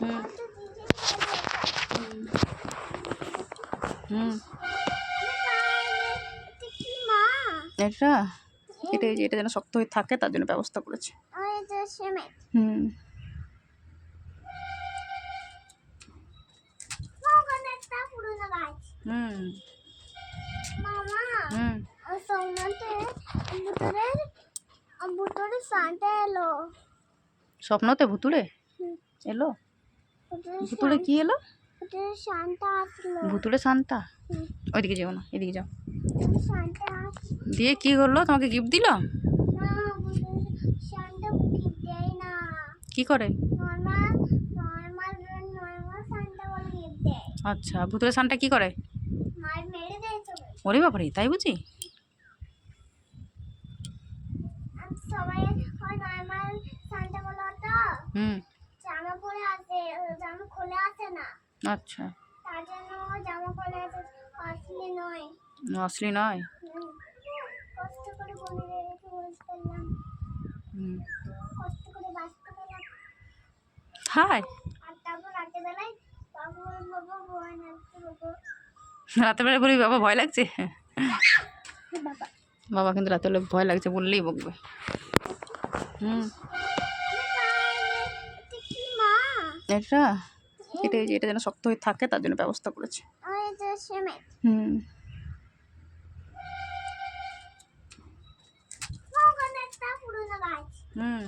হুম হুম এটা এটা এই যে এটা যেন শক্ত হয়ে থাকে তার জন্য ব্যবস্থা করেছে। হুম হুম হুম স্বপ্নতে ভুতুড়ে এলো? ভুতুড়ে কি এলো? ভুতুড়ে শান্তা? ওইদিকে যাও না, এদিকে যাও। দিয়ে কি করলো? তোমাকে গিফট দিল? কি করে? আচ্ছা, ভুতুড়ে শান্তা কি করে? ওরে বাবারে, তাই বুঝি? হুম আচ্ছা, আসলি নয়। হুম তাই? রাতের বেলা বলি বাবা ভয় লাগছে। বাবা কিন্তু রাতের বেলা ভয় লাগছে বললেই বকবে। হুম এটা এটা এই যে এটা যেন শক্ত হয়ে থাকে তার জন্য ব্যবস্থা করেছে। হুম হুম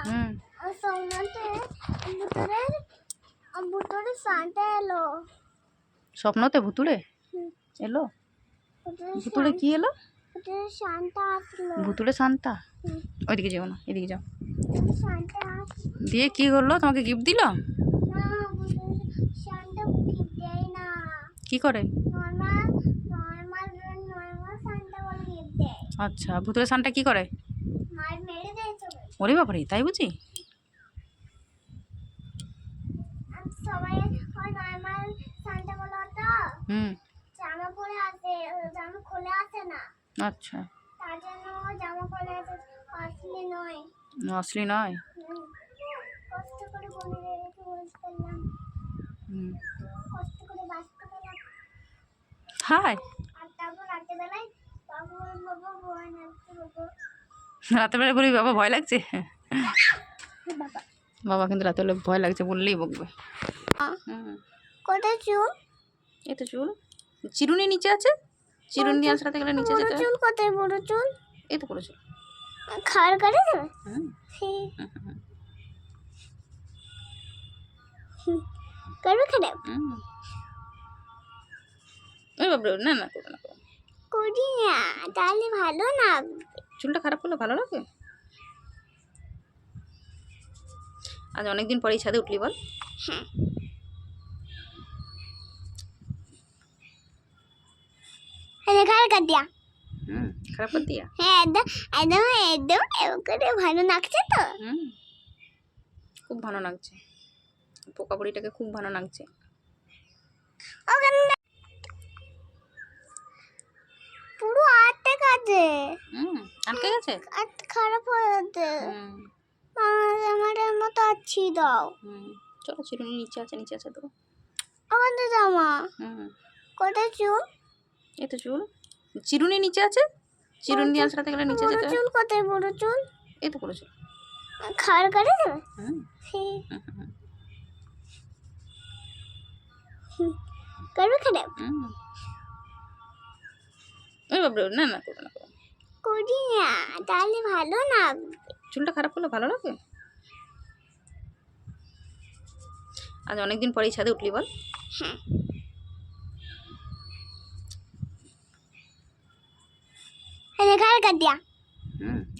হুম স্বপ্নতে ভুতুড়ে এলো? ভুতুড়ে কি এলো? ভুতুড়ে শান্তা? ওইদিকে যাও না, এদিকে যাও। দিয়ে কি করলো? তোমাকে গিফট দিল? কি করে? আচ্ছা, ভুতুড়ে শান্তা কি করে? ওরে বাবারে, তাই বুঝি? হুম আচ্ছা, আসলি নয়। হুম তাই? রাতের বেলা বলি বাবা ভয় লাগছে। বাবা কিন্তু রাতের বেলা ভয় লাগছে বললেই বকবে। এই তো চুল, চিরুনি নিচে আছে। চিরুনি দিয়ে আঁচড়াতে গেলে নিচে যেতে হয়। কোথায় বড় চুল? এই তো করে চুল। খাড় করে দেবে? হুম করবে খারাপ? হুম ওই বাবরে, না না করবে না, করবে না। করি না, তাহলে ভালো না। চুলটা খারাপ করলে ভালো লাগবে? আজ অনেকদিন পরেই ছাদে উঠলি বল। হ্যাঁ, খাড় কাট দিয়া। হুম খারাপ করে দিয়া। হ্যাঁ, একদম একদম একদম এরকম করে ভালো লাগছে তো। হুম খুব ভালো লাগছে, পোকা বড়িটাকে খুব ভালো লাগছে। ওখানে পুরো আটটা কাজে আটকে গেছে। আট খারাপ হয়ে যাচ্ছে। হুম আমার মতো আছি দাও। হুম চলো, চিরুনি নিচে আছে, নিচে আছে তো। ওখানে জামা হুম কোথায় চুল? এই তো চুল, চিরুনি নিচে আছে। চিরুনি দিয়ে আঁচড়াতে গেলে নিচে বড় যেতে হয়। চুল কোথায় বড় চুল? এই তো করে চুল। খাড় করে দেবে? হুম করবে খারাপ? হুম ওই বাবরে, না না করবে না, করবে না। করি না, তাহলে ভালো না। চুলটা খারাপ করলে ভালো লাগবে? আজ অনেকদিন পরেই ছাদে উঠলি বল। হ্যাঁ, খাড় কাট দিয়া।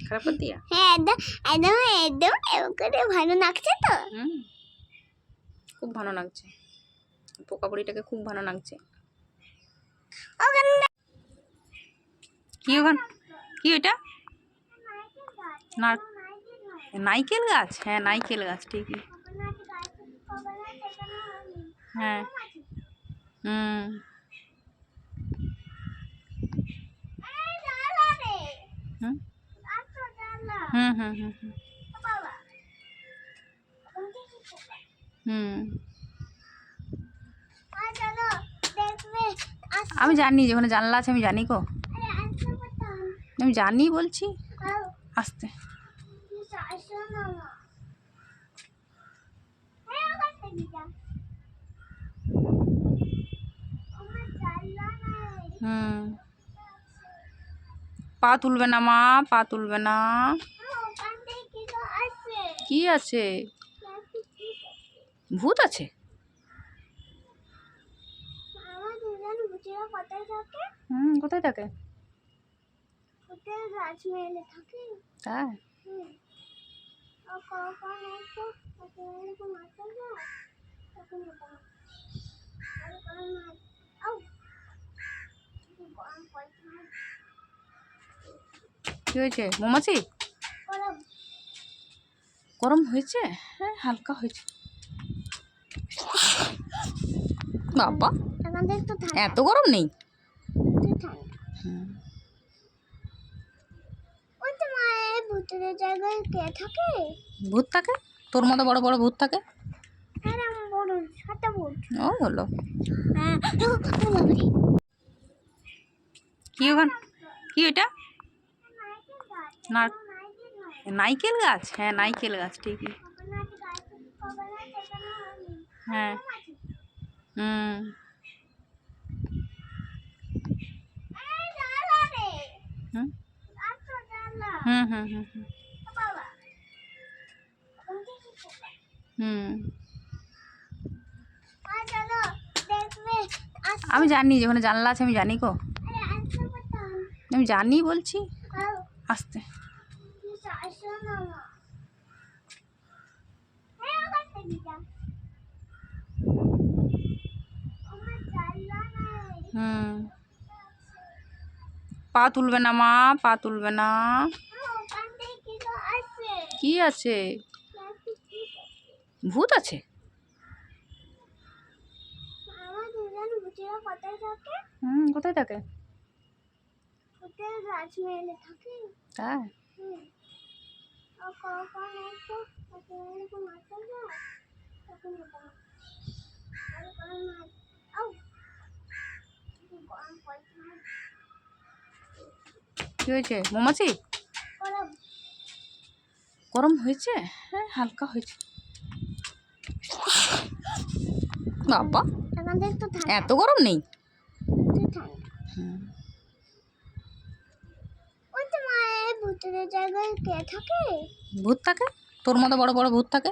খারাপ করে দিয়া। হ্যাঁ, একদম একদম একদম এরকম করে ভালো লাগছে তো। খুব ভালো লাগছে, পোকা বড়িটাকে খুব ভালো লাগছে। ওখানে কি ওখান, কি ওইটা? না, নাইকেল গাছ? হ্যাঁ নাইকেল গাছ ঠিকই। হ্যাঁ হুম হুম হুম হুম হুম হুম হুম, আর চলো দেখবে আমি জানি যে ওখানে জানলা আছে, আমি জানি গো, আরে আসতে পারতাম আমি জানি বলছি। আর আসতে আসো না মা হ্যাঁ করতে দিতা আমার জানলা নাই হুম, পা তুলবে না মা, পা তুলবে না। ওখান থেকে কি তো আসছে কি আছে? ভূত আছে? আমার দুজন বুটিরা কোথায় থাকে হুম, কোথায় থাকে? হোটেল রাজমহলে থাকে তাই? হুম ও কখন একটু এরকম আসে না তখন এটা আর কোনো মাছ আউ গরম পড়ছে না কি হয়েছে? মৌমাছি গরম গরম হয়েছে? হ্যাঁ, হালকা হয়েছে। বাবা, এখন তো একটু ঠান্ডা এত গরম নেই। একটু ঠান্ডা হুম, ওই তো মায়ের ভূতের জায়গায় কে থাকে ভূত থাকে, তোর মতো বড় বড় ভূত থাকে। হ্যাঁ আমি বড় সাতটা ভূত ওই হলো। হ্যাঁ ও বাবারে কি ওখান, কি ওইটা? নারকেল গাছ না, নারকেল নয় নাইকেল গাছ? হ্যাঁ, নাইকেল গাছ ঠিকই। কোকোনাট গাছ কোকোনাট এখানে হয়নি হ্যাঁ, হুম, এই জানলা রে হুম, আচ্ছা জানলা হুম, হুম, হুম, হুম, বাবা কোনটি কি করবে হুম, আর চলো দেখবে আসতে আমি জানি যে ওখানে জানলা আছে, আমি জানি গো, আরে আসতে পারতাম আমি জানি বলছি। আর আসতে আসো না মা হ্যাঁ করতে দিতা আমার জানলা নাই হুম, পা তুলবে না মা, পা তুলবে না। ওখান থেকে কি তো আসছে কি আছে? ভূত আছে? আমার দুজন বুটিরা কোথায় থাকে হুম, কোথায় থাকে? হোটেল রাজমহলে থাকে তাই? হুম ও কখন একটু এরকম আসে না তখন এটা আর কোনো মাছ আউ গরম পড়ছে না কি হয়েছে? মৌমাছি গরম গরম হয়েছে? হ্যাঁ, হালকা হয়েছে। বাবা, এখন তো একটু ঠান্ডা এত গরম নেই। একটু ঠান্ডা হুম, ওই তো মায়ের ভূতের জায়গায় কে থাকে ভূত থাকে, তোর মতো বড় বড় ভূত থাকে।